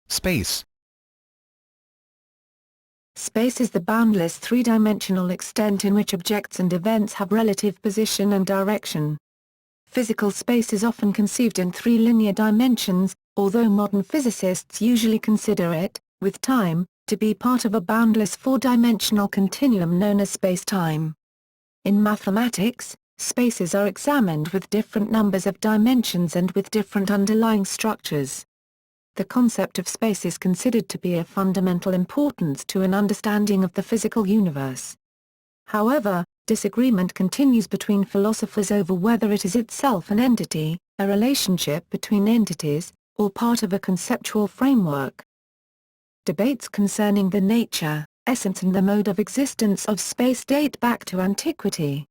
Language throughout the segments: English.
Space. Space is the boundless three-dimensional extent in which objects and events have relative position and direction. Physical space is often conceived in three linear dimensions, although modern physicists usually consider it, with time, to be part of a boundless four-dimensional continuum known as spacetime. In mathematics, spaces are examined with different numbers of dimensions and with different underlying structures. The concept of space is considered to be of fundamental importance to an understanding of the physical universe. However, disagreement continues between philosophers over whether it is itself an entity, a relationship between entities, or part of a conceptual framework. Debates concerning the nature, essence and the mode of existence of space date back to antiquity.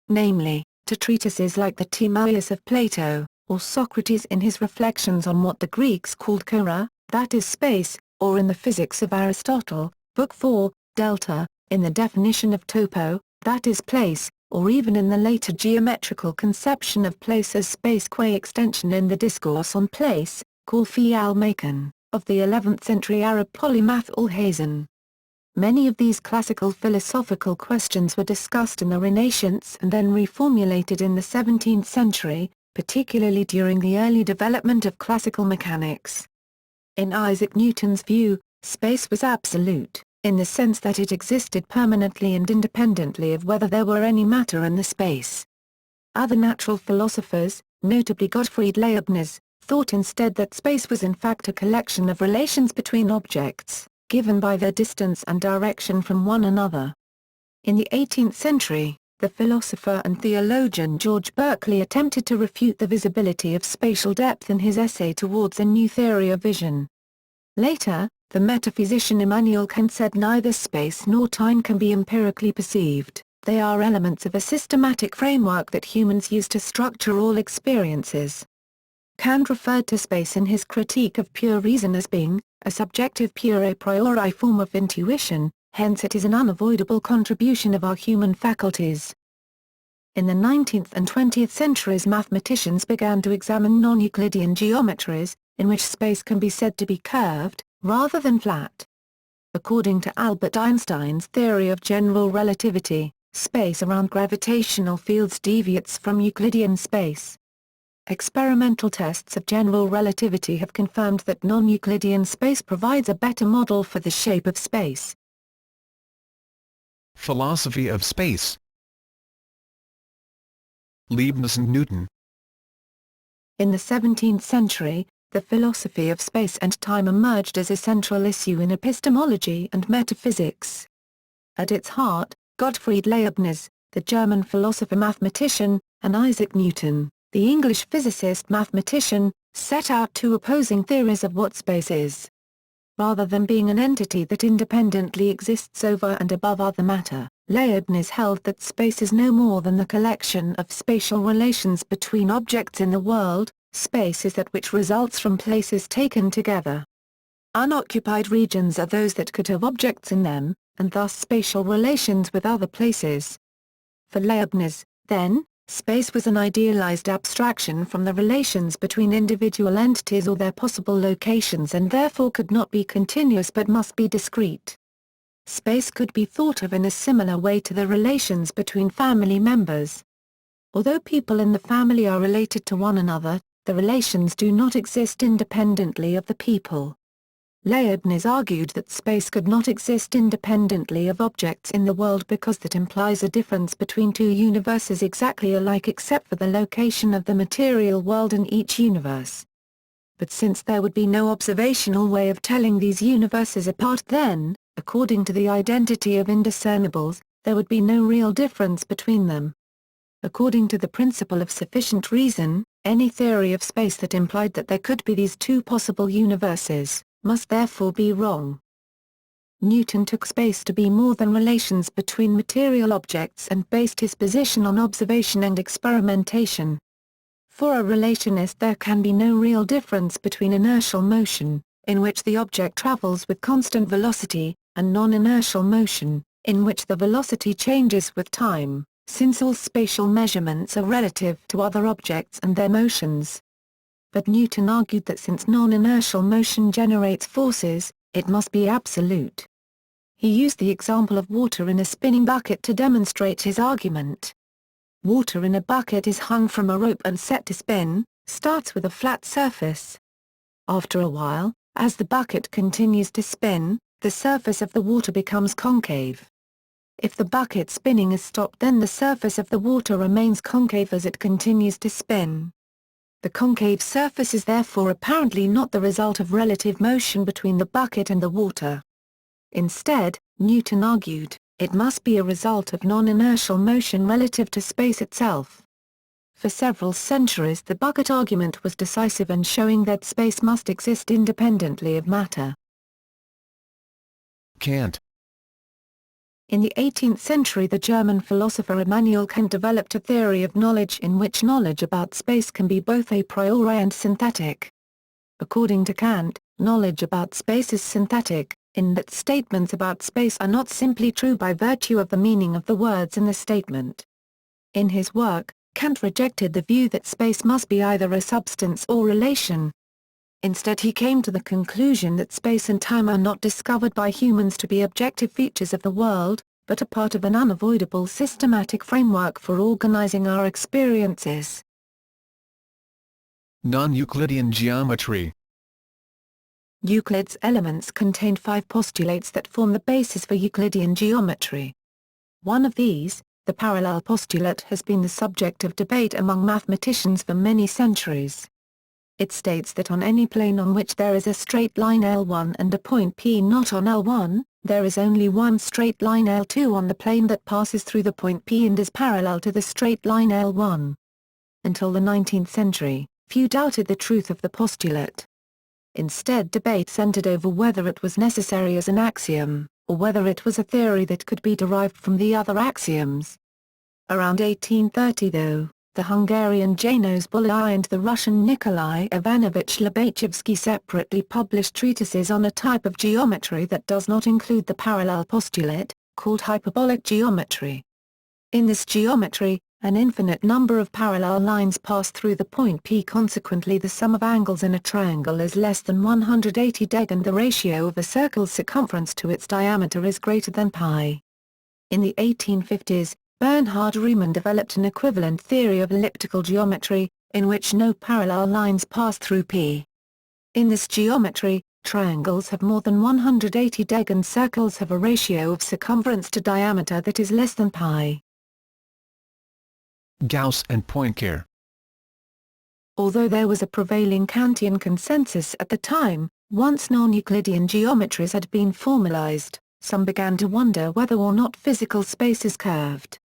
Namely, to treatises like the Timaeus of Plato, or Socrates in his reflections on what the Greeks called chora, that is space, or in the Physics of Aristotle, Book 4, Delta, in the definition of topo, that is place, or even in the later geometrical conception of place as space qua extension in the Discourse on Place, called fi al-Makan, of the 11th century Arab polymath al-Hazan. Many of these classical philosophical questions were discussed in the Renaissance and then reformulated in the 17th century, particularly during the early development of classical mechanics. In Isaac Newton's view, space was absolute, in the sense that it existed permanently and independently of whether there were any matter in the space. Other natural philosophers, notably Gottfried Leibniz, thought instead that space was in fact a collection of relations between objects, given by their distance and direction from one another. In the 18th century, the philosopher and theologian George Berkeley attempted to refute the visibility of spatial depth in his essay Towards a New Theory of Vision. Later, the metaphysician Immanuel Kant said neither space nor time can be empirically perceived, they are elements of a systematic framework that humans use to structure all experiences. Kant referred to space in his Critique of Pure Reason as being a subjective pure a priori form of intuition, hence it is an unavoidable contribution of our human faculties. In the 19th and 20th centuries mathematicians began to examine non-Euclidean geometries, in which space can be said to be curved, rather than flat. According to Albert Einstein's theory of general relativity, space around gravitational fields deviates from Euclidean space. Experimental tests of general relativity have confirmed that non-Euclidean space provides a better model for the shape of space. Philosophy of space. Leibniz and Newton. In the 17th century, the philosophy of space and time emerged as a central issue in epistemology and metaphysics. At its heart, Gottfried Leibniz, the German philosopher-mathematician, and Isaac Newton, the English physicist-mathematician, set out two opposing theories of what space is. Rather than being an entity that independently exists over and above other matter, Leibniz held that space is no more than the collection of spatial relations between objects in the world. Space is that which results from places taken together. Unoccupied regions are those that could have objects in them, and thus spatial relations with other places. For Leibniz, then, space was an idealized abstraction from the relations between individual entities or their possible locations and therefore could not be continuous but must be discrete. Space could be thought of in a similar way to the relations between family members. Although people in the family are related to one another, the relations do not exist independently of the people. Leibniz argued that space could not exist independently of objects in the world because that implies a difference between two universes exactly alike except for the location of the material world in each universe. But since there would be no observational way of telling these universes apart then, according to the identity of indiscernibles, there would be no real difference between them. According to the principle of sufficient reason, any theory of space that implied that there could be these two possible universes must therefore be wrong. Newton took space to be more than relations between material objects and based his position on observation and experimentation. For a relationist there can be no real difference between inertial motion, in which the object travels with constant velocity, and non-inertial motion, in which the velocity changes with time, since all spatial measurements are relative to other objects and their motions. but Newton argued that since non-inertial motion generates forces, it must be absolute. He used the example of water in a spinning bucket to demonstrate his argument. Water in a bucket is hung from a rope and set to spin, starts with a flat surface. After a while, as the bucket continues to spin, the surface of the water becomes concave. If the bucket spinning is stopped, then the surface of the water remains concave as it continues to spin. The concave surface is therefore apparently not the result of relative motion between the bucket and the water. Instead, Newton argued, it must be a result of non-inertial motion relative to space itself. For several centuries the bucket argument was decisive in showing that space must exist independently of matter. Kant. In the 18th century the German philosopher Immanuel Kant developed a theory of knowledge in which knowledge about space can be both a priori and synthetic. According to Kant, knowledge about space is synthetic, in that statements about space are not simply true by virtue of the meaning of the words in the statement. In his work, Kant rejected the view that space must be either a substance or relation. Instead he came to the conclusion that space and time are not discovered by humans to be objective features of the world, but a part of an unavoidable systematic framework for organizing our experiences. Non-Euclidean geometry. Euclid's Elements contained 5 postulates that form the basis for Euclidean geometry. One of these, the parallel postulate, has been the subject of debate among mathematicians for many centuries. It states that on any plane on which there is a straight line L1 and a point P not on L1, there is only one straight line L2 on the plane that passes through the point P and is parallel to the straight line L1. Until the 19th century, few doubted the truth of the postulate. Instead debate centered over whether it was necessary as an axiom, or whether it was a theory that could be derived from the other axioms. Around 1830 though, the Hungarian János Bullai and the Russian Nikolai Ivanovich Lobachevsky separately published treatises on a type of geometry that does not include the parallel postulate, called hyperbolic geometry. In this geometry, an infinite number of parallel lines pass through the point P. Consequently the sum of angles in a triangle is less than 180 deg and the ratio of a circle's circumference to its diameter is greater than pi. In the 1850s, Bernhard Riemann developed an equivalent theory of elliptical geometry, in which no parallel lines pass through P. In this geometry, triangles have more than 180 deg and circles have a ratio of circumference to diameter that is less than pi. Gauss and Poincare. Although there was a prevailing Kantian consensus at the time, once non-Euclidean geometries had been formalized, some began to wonder whether or not physical space is curved.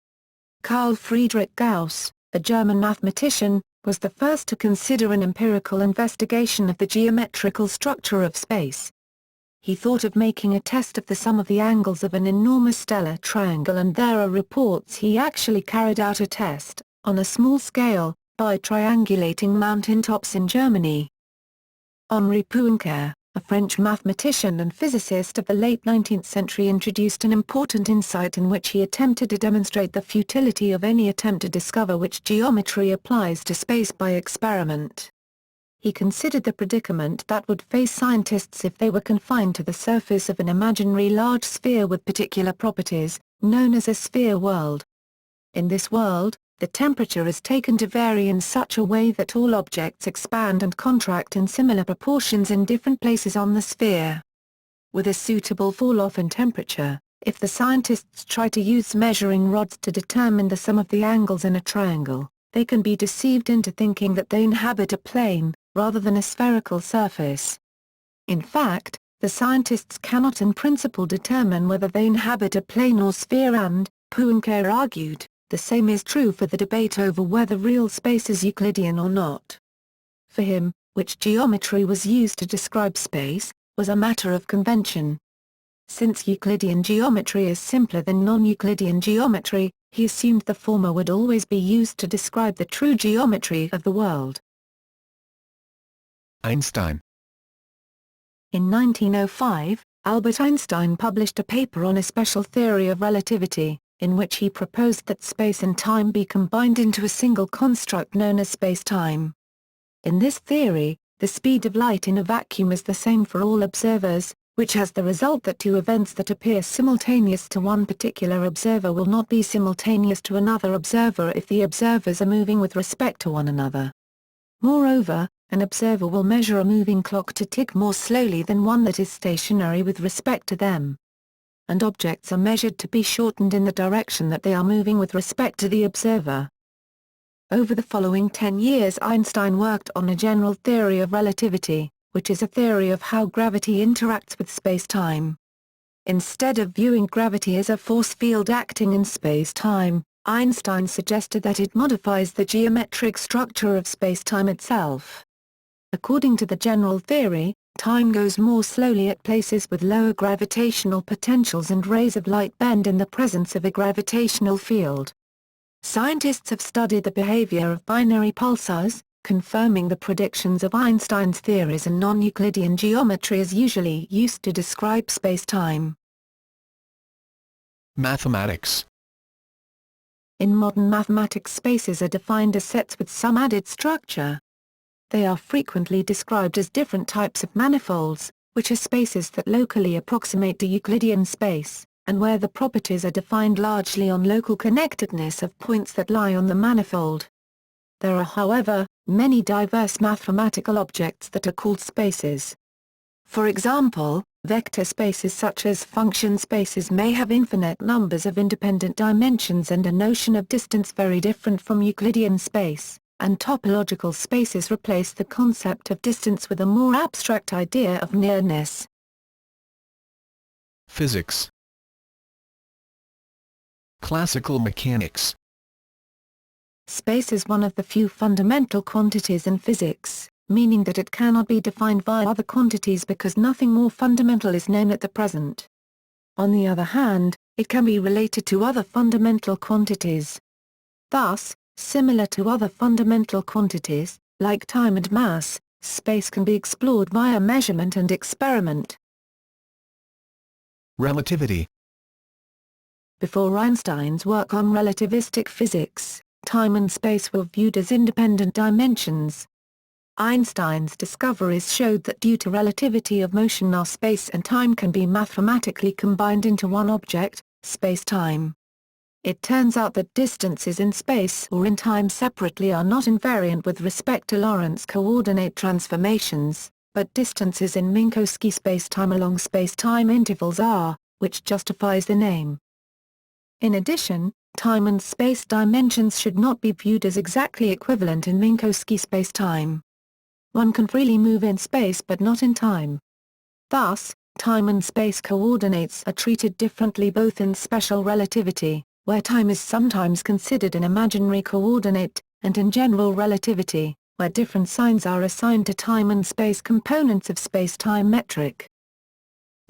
Carl Friedrich Gauss, a German mathematician, was the first to consider an empirical investigation of the geometrical structure of space. He thought of making a test of the sum of the angles of an enormous stellar triangle, and there are reports he actually carried out a test, on a small scale, by triangulating mountaintops in Germany. Henri Poincaré, a French mathematician and physicist of the late 19th century, introduced an important insight in which he attempted to demonstrate the futility of any attempt to discover which geometry applies to space by experiment. He considered the predicament that would face scientists if they were confined to the surface of an imaginary large sphere with particular properties, known as a sphere world. In this world, the temperature is taken to vary in such a way that all objects expand and contract in similar proportions in different places on the sphere. With a suitable fall-off in temperature, if the scientists try to use measuring rods to determine the sum of the angles in a triangle, they can be deceived into thinking that they inhabit a plane, rather than a spherical surface. In fact, the scientists cannot in principle determine whether they inhabit a plane or sphere, and, Poincaré argued, the same is true for the debate over whether real space is Euclidean or not. For him, which geometry was used to describe space, was a matter of convention. Since Euclidean geometry is simpler than non-Euclidean geometry, he assumed the former would always be used to describe the true geometry of the world. Einstein. In 1905, Albert Einstein published a paper on a special theory of relativity, in which he proposed that space and time be combined into a single construct known as spacetime. In this theory, the speed of light in a vacuum is the same for all observers, which has the result that two events that appear simultaneous to one particular observer will not be simultaneous to another observer if the observers are moving with respect to one another. Moreover, an observer will measure a moving clock to tick more slowly than one that is stationary with respect to them. And objects are measured to be shortened in the direction that they are moving with respect to the observer. Over the following 10 years Einstein worked on a general theory of relativity, which is a theory of how gravity interacts with spacetime. Instead of viewing gravity as a force field acting in spacetime, Einstein suggested that it modifies the geometric structure of spacetime itself. According to the general theory, time goes more slowly at places with lower gravitational potentials and rays of light bend in the presence of a gravitational field. Scientists have studied the behavior of binary pulsars, confirming the predictions of Einstein's theories, and non-Euclidean geometry is usually used to describe spacetime. Mathematics. In modern mathematics, spaces are defined as sets with some added structure. They are frequently described as different types of manifolds, which are spaces that locally approximate to Euclidean space, and where the properties are defined largely on local connectedness of points that lie on the manifold. There are, however, many diverse mathematical objects that are called spaces. For example, vector spaces such as function spaces may have infinite numbers of independent dimensions and a notion of distance very different from Euclidean space, and topological spaces replace the concept of distance with a more abstract idea of nearness. Physics. Classical mechanics. Space is one of the few fundamental quantities in physics, meaning that it cannot be defined via other quantities because nothing more fundamental is known at the present. On the other hand, it can be related to other fundamental quantities. Thus, similar to other fundamental quantities, like time and mass, space can be explored via measurement and experiment. Relativity. Before Einstein's work on relativistic physics, time and space were viewed as independent dimensions. Einstein's discoveries showed that due to relativity of motion our space and time can be mathematically combined into one object, space-time. It turns out that distances in space or in time separately are not invariant with respect to Lorentz coordinate transformations, but distances in Minkowski spacetime along spacetime intervals are, which justifies the name. In addition, time and space dimensions should not be viewed as exactly equivalent in Minkowski spacetime. One can freely move in space but not in time. Thus, time and space coordinates are treated differently both in special relativity, where time is sometimes considered an imaginary coordinate, and in general relativity, where different signs are assigned to time and space components of spacetime metric.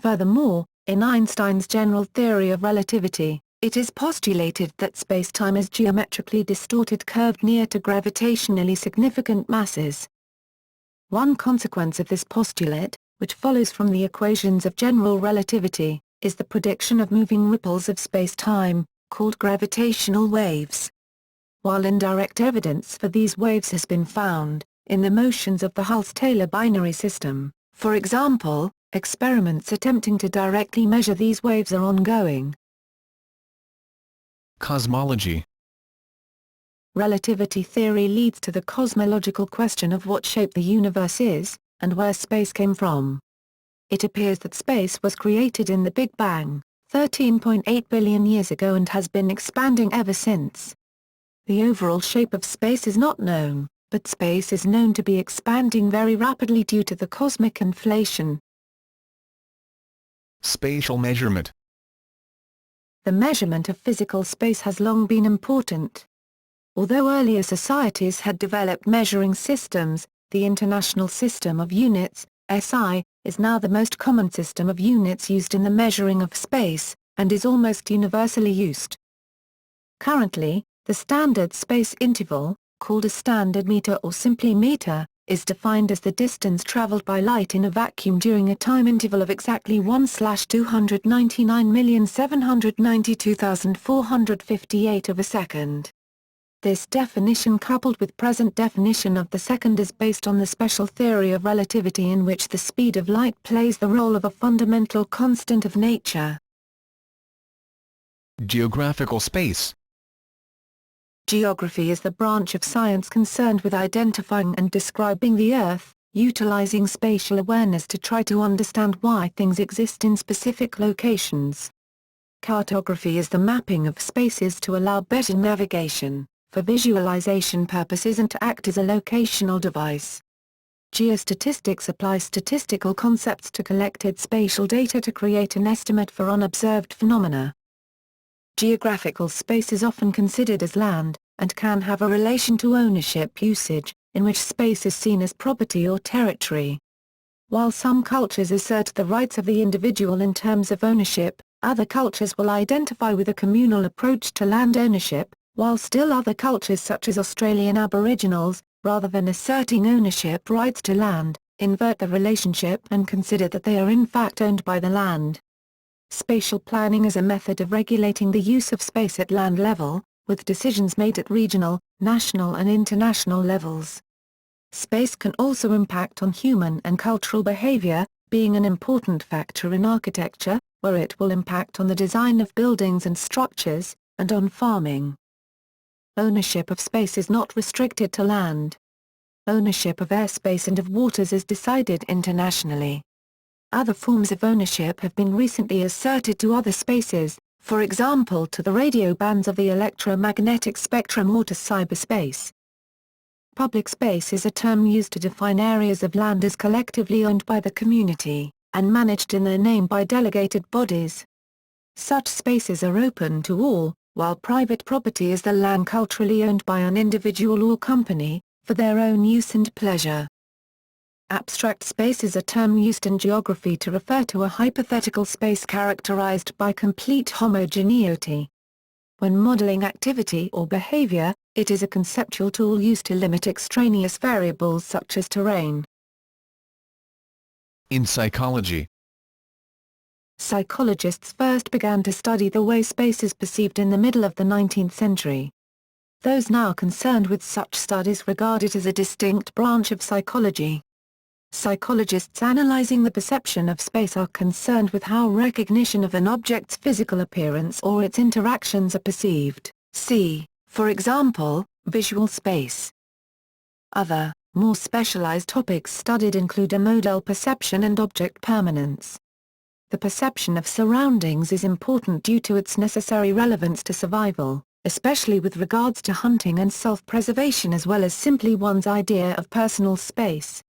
Furthermore, in Einstein's general theory of relativity, it is postulated that spacetime is geometrically distorted curved near to gravitationally significant masses. One consequence of this postulate, which follows from the equations of general relativity, is the prediction of moving ripples of spacetime, called gravitational waves. While indirect evidence for these waves has been found, in the motions of the Hulse-Taylor binary system, for example, experiments attempting to directly measure these waves are ongoing. Cosmology. Relativity theory leads to the cosmological question of what shape the universe is, and where space came from. It appears that space was created in the Big Bang, 13.8 billion years ago, and has been expanding ever since. The overall shape of space is not known, but space is known to be expanding very rapidly due to the cosmic inflation. Spatial measurement. The measurement of physical space has long been important. Although earlier societies had developed measuring systems, the International System of Units, SI, is now the most common system of units used in the measuring of space, and is almost universally used. Currently, the standard space interval, called a standard meter or simply meter, is defined as the distance traveled by light in a vacuum during a time interval of exactly 1/299,792,458 of a second. This definition coupled with present definition of the second is based on the special theory of relativity in which the speed of light plays the role of a fundamental constant of nature. Geographical space. Geography is the branch of science concerned with identifying and describing the Earth, utilizing spatial awareness to try to understand why things exist in specific locations. Cartography is the mapping of spaces to allow better navigation, for visualization purposes and to act as a locational device. Geostatistics applies statistical concepts to collected spatial data to create an estimate for unobserved phenomena. Geographical space is often considered as land, and can have a relation to ownership usage, in which space is seen as property or territory. While some cultures assert the rights of the individual in terms of ownership, other cultures will identify with a communal approach to land ownership, while still other cultures such as Australian Aboriginals, rather than asserting ownership rights to land, invert the relationship and consider that they are in fact owned by the land. Spatial planning is a method of regulating the use of space at land level, with decisions made at regional, national and international levels. Space can also impact on human and cultural behavior, being an important factor in architecture, where it will impact on the design of buildings and structures, and on farming. Ownership of space is not restricted to land. Ownership of airspace and of waters is decided internationally. Other forms of ownership have been recently asserted to other spaces, for example to the radio bands of the electromagnetic spectrum or to cyberspace. Public space is a term used to define areas of land as collectively owned by the community, and managed in their name by delegated bodies. Such spaces are open to all, while private property is the land culturally owned by an individual or company, for their own use and pleasure. Abstract space is a term used in geography to refer to a hypothetical space characterized by complete homogeneity. When modeling activity or behavior, it is a conceptual tool used to limit extraneous variables such as terrain. In psychology. Psychologists first began to study the way space is perceived in the middle of the 19th century. Those now concerned with such studies regard it as a distinct branch of psychology. Psychologists analyzing the perception of space are concerned with how recognition of an object's physical appearance or its interactions are perceived. See, for example, visual space. Other, more specialized topics studied include modal perception and object permanence. The perception of surroundings is important due to its necessary relevance to survival, especially with regards to hunting and self-preservation as well as simply one's idea of personal space.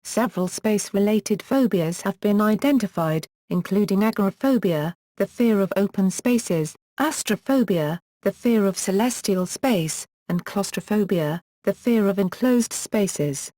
Several space-related phobias have been identified, including agoraphobia, the fear of open spaces, astrophobia, the fear of celestial space, and claustrophobia, the fear of enclosed spaces.